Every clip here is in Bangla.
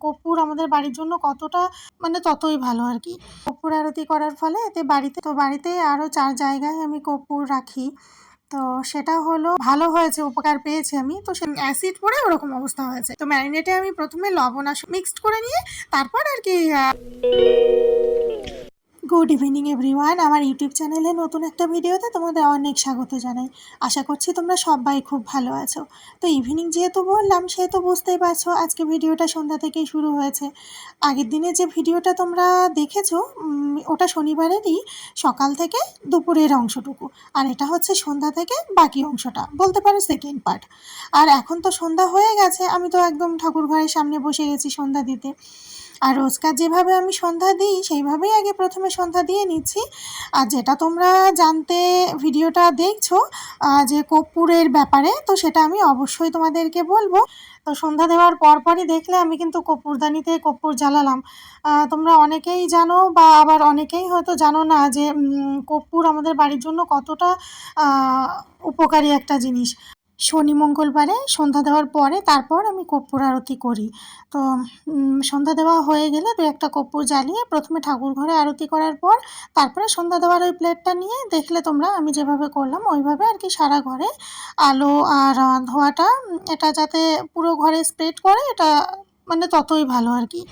কর্পূর আমাদের বাড়ির জন্য কতটা মানে ততই ভালো আর কি। কর্পূর আরতি করার ফলে এতে বাড়িতে আরও 4 জায়গায় আমি কর্পূর রাখি। তো সেটা হলো ভালো হয়েছে, উপকার পেয়েছি আমি। তো সে অ্যাসিড পড়ে ওরকম অবস্থা হয়েছে। তো ম্যারিনেটে আমি প্রথমে লবণ আর মিক্সড করে নিয়ে তারপর আর কি গুড ইভিনিং এভরিওয়ান, আমার ইউটিউব চ্যানেলে নতুন একটা ভিডিওতে তোমাদের অনেক স্বাগত জানাই। আশা করছি তোমরা সবাই খুব ভালো আছো। তো ইভিনিং যেহেতু বললাম সেহেতু বুঝতেই পারছো আজকে ভিডিওটা সন্ধ্যা থেকেই শুরু হয়েছে। আগের দিনে যে ভিডিওটা তোমরা দেখেছো ওটা শনিবারেরই সকাল থেকে দুপুরের অংশটুকু, আর এটা হচ্ছে সন্ধ্যা থেকে বাকি অংশটা, বলতে পারো সেকেন্ড পার্ট। আর এখন তো সন্ধ্যা হয়ে গেছে, আমি তো একদম ঠাকুর ঘরের সামনে বসে গেছি সন্ধ্যা দিতে। আর রোজকার যেভাবে আমি সন্ধ্যা দিই সেইভাবেই আগে প্রথমে সন্ধ্যা দিয়ে নিচ্ছি। আর যেটা তোমরা জানতে ভিডিওটা দেখছো যে কর্পূরের ব্যাপারে, তো সেটা আমি অবশ্যই তোমাদেরকে বলবো। তো সন্ধ্যা দেওয়ার পরপরই দেখলে আমি কিন্তু কর্পূরদানিতে কর্পূর জ্বালালাম। তোমরা অনেকেই জানো বা আবার অনেকেই হয়তো জানো না যে কর্পূর আমাদের বাড়ির জন্য কতটা উপকারী একটা জিনিস। শনি মঙ্গলবারে সন্ধ্যা দেওয়ার পরে তারপর আমি কর্পূর আরতি করি। তো সন্ধ্যা দেওয়া হয়ে গেলে দু একটা কর্পূর জ্বালিয়ে প্রথমে ঠাকুর ঘরে আরতি করার পর তারপরে সন্ধ্যা দেওয়ার ওই প্লেটটা নিয়ে দেখলে তোমরা আমি যেভাবে করলাম ওইভাবে আর কি সারা ঘরে আলো আর ধোঁয়াটা এটা যাতে পুরো ঘরে স্প্রেড করে, এটা মানে ততই ভালো আর কি।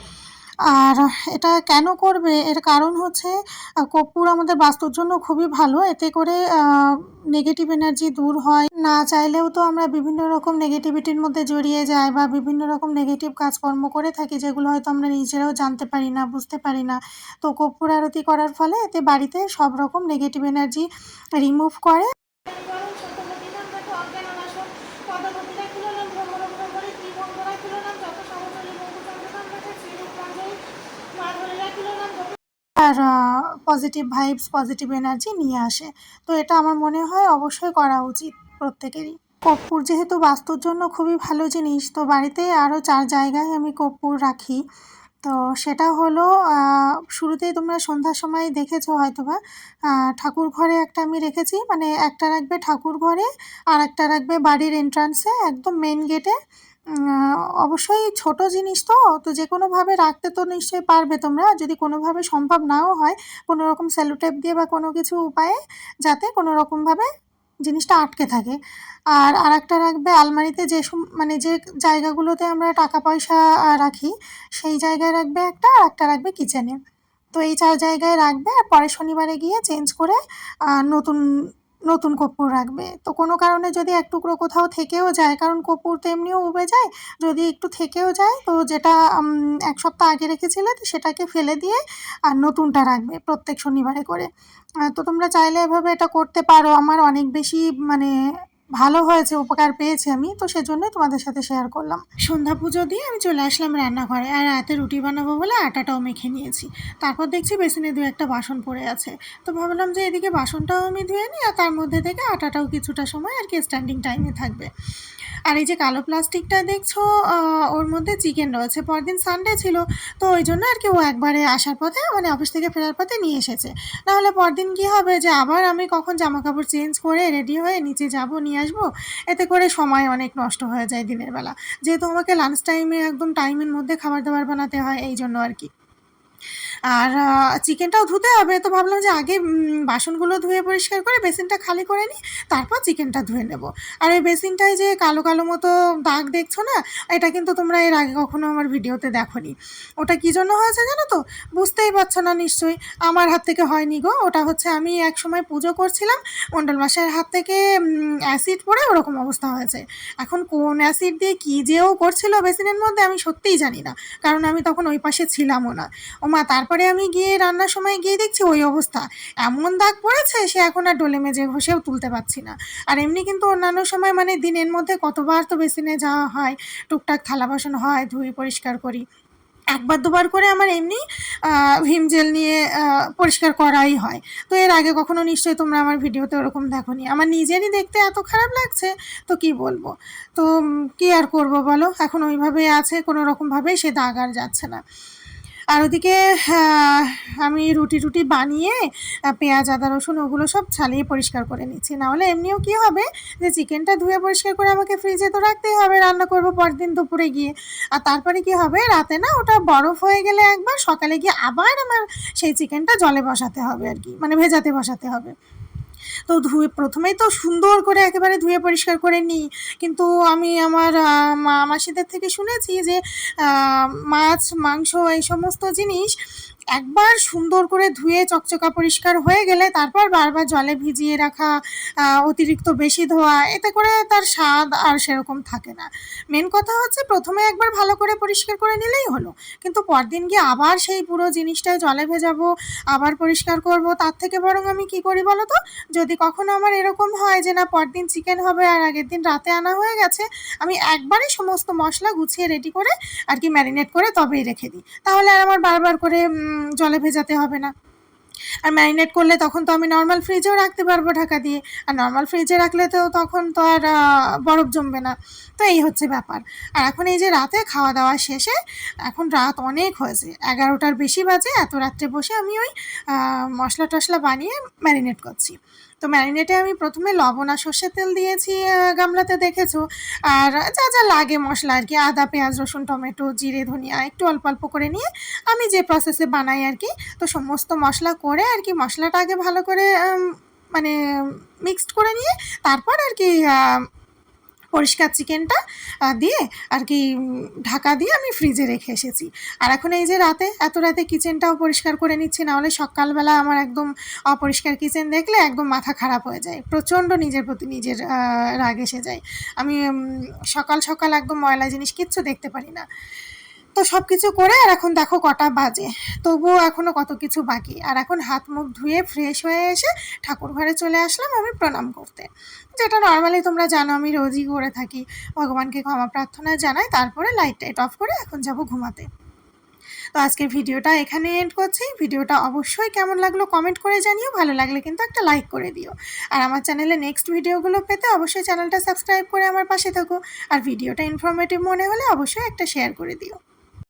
আর এটা কেন করবে, এর কারণ হচ্ছে কর্পূর আমাদের বাস্তুর জন্য খুবই ভালো। এতে করে নেগেটিভ এনার্জি দূর হয়। না চাইলেও তো আমরা বিভিন্ন রকম নেগেটিভিটির মধ্যে জড়িয়ে যাই বা বিভিন্ন রকম নেগেটিভ কাজকর্ম করে থাকি, যেগুলো হয়তো আমরা নিজেরাও জানতে পারি না, বুঝতে পারি না। তো কর্পূর আরতি করার ফলে এতে বাড়িতে সব রকম নেগেটিভ এনার্জি রিমুভ করে। আর পজিটিভ ভাইবস, পজিটিভ এনার্জি নিয়ে আসে। তো এটা আমার মনে হয় অবশ্যই করা উচিত প্রত্যেকেরই। কর্পূর যেহেতু বাস্তুর জন্য খুবই ভালো জিনিস, তো বাড়িতে আরও 4 জায়গায় আমি কর্পূর রাখি। তো সেটা হলো শুরুতেই তোমরা সন্ধ্যার সময় দেখেছো হয়তোবা ঠাকুর ঘরে একটা আমি রেখেছি, মানে একটা রাখবে ঠাকুর ঘরে আর একটা রাখবে বাড়ির এন্ট্রান্সে একদম মেন গেটে। অবশ্যই ছোট জিনিস তো তো যে কোনোভাবে রাখতে তো নিশ্চয়ই পারবে তোমরা, যদি কোনোভাবে সম্ভব নাও হয় কোনো রকম সেলোটেপ দিয়ে বা কোনো কিছু উপায়ে যাতে কোনো রকমভাবে জিনিসটা আটকে থাকে। আর আরেকটা রাখবে আলমারিতে, মানে যে জায়গাগুলোতে আমরা টাকা পয়সা রাখি সেই জায়গায় রাখবে একটা, আর একটা রাখবে কিচেনে। তো এই 4 জায়গায় রাখবে আর পরের শনিবারে গিয়ে চেঞ্জ করে নতুন নতুন কর্পূর রাখবে। তো কোনো কারণে যদি এক টুকরো কোথাও থেকেও যায়, কারণ কর্পূর তো এমনিও উবে যায়, যদি একটু থেকেও যায় তো যেটা 1 সপ্তাহ আগে রেখেছিলে তো সেটাকে ফেলে দিয়ে আর নতুনটা রাখবে প্রত্যেক শনিবারে করে। তো তোমরা চাইলে এভাবে এটা করতে পারো। আমার অনেক বেশি মানে ভালো হয়েছে, উপকার পেয়েছি আমি, তো সেজন্যই তোমাদের সাথে শেয়ার করলাম। সন্ধ্যা পুজো দিয়ে আমি চলে আসলাম রান্নাঘরে, আর রাতে রুটি বানাবো বলে আটাটাও মেখে নিয়েছি। তারপর দেখছি বেসিনে 2-1টা বাসন পড়ে আছে। তো ভাবলাম যে এদিকে বাসনটাও আমি ধুয়ে নিই আর তার মধ্যে থেকে আটাটাও কিছুটা সময় আর কি স্ট্যান্ডিং টাইমে থাকবে। আর এই যে কালো প্লাস্টিকটা দেখছো ওর মধ্যে চিকেন রয়েছে, পরদিন সানডে ছিল, তো ওই জন্য আর কি ও একবারে আসার পথে মানে অফিস থেকে ফেরার পথে নিয়ে এসেছে। নাহলে পরদিন কী হবে যে আবার আমি কখন জামা কাপড় চেঞ্জ করে রেডি হয়ে নিচে যাব নিয়ে আসবো, এতে করে সময় অনেক নষ্ট হয়ে যায় দিনের বেলা, যেহেতু আমাকে লাঞ্চ টাইমে একদম টাইমের মধ্যে খাবার দাবার বানাতে হয় এই জন্য আর কি। আর চিকেনটাও ধুতে হবে, তো ভাবলাম যে আগে বাসনগুলো ধুয়ে পরিষ্কার করে বেসিনটা খালি করে নিই, তারপর চিকেনটা ধুয়ে নেব। আর এই বেসিনটায় যে কালো কালো মতো দাগ দেখছো না, এটা কিন্তু তোমরা এর আগে কখনো আমার ভিডিওতে দেখোনি। ওটা কী জন্য হয়েছে জানো তো? বুঝতেই পারছো না নিশ্চয়ই। আমার হাত থেকে হয়নি গো, ওটা হচ্ছে আমি এক সময় পুজো করছিলাম, মণ্ডল মশাইয়ের হাত থেকে অ্যাসিড পড়ে ওরকম অবস্থা হয়েছে। এখন কোন অ্যাসিড দিয়ে কী যেও করছিল বেসিনের মধ্যে আমি সত্যিই জানি না, কারণ আমি তখন ওই পাশে ছিলামও না। ওমা, তারপরে আমি গিয়ে রান্নার সময় গিয়ে দেখছি ওই অবস্থা, এমন দাগ পড়েছে সে এখন আর ডোলে মেজে ঘষেও তুলতে পারছি না। আর এমনি কিন্তু অন্যান্য সময় মানে দিনের মধ্যে কতবার তো বেসিনে যাওয়া হয়, টুকটাক থালা বাসন হয়, ধুয়ে পরিষ্কার করি। 1-2বার করে আমার এমনি ভিম জেল নিয়ে পরিষ্কার করাই হয়। তো এর আগে কখনো নিশ্চয়ই তোমরা আমার ভিডিওতে ওরকম দেখোনি। আমার নিজেরই দেখতে এত খারাপ লাগছে, তো কি বলবো। তো কি আর করব বলো, এখন ওইভাবেই আছে, কোনো রকমভাবেই সে দাগ আর যাচ্ছে না। আর ওদিকে আমি রুটি বানিয়ে পেঁয়াজ আদা রসুন ওগুলো সব ছালিয়ে পরিষ্কার করে নিচ্ছি। নাহলে এমনিও কী হবে যে চিকেনটা ধুয়ে পরিষ্কার করে আমাকে ফ্রিজে তো রাখতেই হবে, রান্না করবো পরদিন দুপুরে গিয়ে। আর তারপরে কি হবে, রাতে না ওটা বরফ হয়ে গেলে একবার সকালে গিয়ে আবার আমার সেই চিকেনটা জলে বসাতে হবে আর কি, মানে ভেজাতে বসাতে হবে। তো প্রথমেই তো সুন্দর করে একেবারে ধুয়ে পরিষ্কার করে নিই, কিন্তু আমি আমার মাসিদের থেকে শুনেছি যে মাছ মাংস এই সমস্ত জিনিস একবার সুন্দর করে ধুয়ে চকচকা পরিষ্কার হয়ে গেলে তারপর বারবার জলে ভিজিয়ে রাখা, অতিরিক্ত বেশি ধোয়া, এতে করে তার স্বাদ আর সেরকম থাকে না। মেন কথা হচ্ছে প্রথমে একবার ভালো করে পরিষ্কার করে নিলেই হলো, কিন্তু পরদিন গিয়ে আবার সেই পুরো জিনিসটাই জলে ভেজাবো, আবার পরিষ্কার করব। তার থেকে বরং আমি কি করি বলো তো, যদি কখনো আমার এরকম হয় যে না পরদিন চিকেন হবে আর আগের দিন রাতে আনা হয়ে গেছে, আমি একবারে সমস্ত মশলা গুছিয়ে রেডি করে আর কি ম্যারিনেট করে তবেই রেখে দিই, তাহলে আর আমার বারবার করে জলে ভেজাতে হবে না। আর ম্যারিনেট করলে তখন তো আমি নর্মাল ফ্রিজেও রাখতে পারবো ঢাকা দিয়ে, আর নর্মাল ফ্রিজে রাখলে তো তখন তো আর বরফ জমবে না। তো এই হচ্ছে ব্যাপার। আর এখন এই যে রাতে খাওয়া দাওয়া শেষে, এখন রাত অনেক হয়েছে, 11টার বেশি বাজে, এত রাত্রে বসে আমি ওই মশলা টশলা বানিয়ে ম্যারিনেট করছি। তো ম্যারিনেটে আমি প্রথমে লবণ আর সর্ষের তেল দিয়েছি গামলাতে, দেখেছো। আর যা যা লাগে মশলা আর কি, আদা পেঁয়াজ রসুন টমেটো জিরে ধনিয়া একটু অল্প অল্প করে নিয়ে আমি যে প্রসেসে বানাই আর কি, তো সমস্ত মশলা করে আর কি মশলাটা আগে ভালো করে মানে মিক্সড করে নিয়ে তারপর আর কি পরিষ্কার চিকেনটা দিয়ে আর কি ঢাকা দিয়ে আমি ফ্রিজে রেখে এসেছি। আর এখন এই যে এত রাতে কিচেনটাও পরিষ্কার করে নিচ্ছি, না হলে সকালবেলা আমার একদম অপরিষ্কার কিচেন দেখলে একদম মাথা খারাপ হয়ে যায়, প্রচণ্ড নিজের প্রতি নিজের রাগ এসে যায়। আমি সকাল সকাল একদম ময়লা জিনিস কিচ্ছু দেখতে পারি না। তো সব কিছু করে আর এখন দেখো কটা বাজে, তবুও এখনও কত কিছু বাকি। আর এখন হাত মুখ ধুয়ে ফ্রেশ হয়ে এসে ঠাকুর ঘরে চলে আসলাম আমি প্রণাম করতে, যেটা নর্মালি তোমরা জানো আমি রোজই করে থাকি। ভগবানকে ক্ষমা প্রার্থনা জানাই, তারপরে লাইট টাইট অফ করে এখন যাব ঘুমাতে। তো আজকের ভিডিওটা এখানে এন্ড করছি। ভিডিওটা অবশ্যই কেমন লাগলো কমেন্ট করে জানিও, ভালো লাগলে কিন্তু একটা লাইক করে দিও। আর আমার চ্যানেলে নেক্সট ভিডিওগুলো পেতে অবশ্যই চ্যানেলটা সাবস্ক্রাইব করে আমার পাশে থাকো। আর ভিডিওটা ইনফরমেটিভ মনে হলে অবশ্যই একটা শেয়ার করে দিও।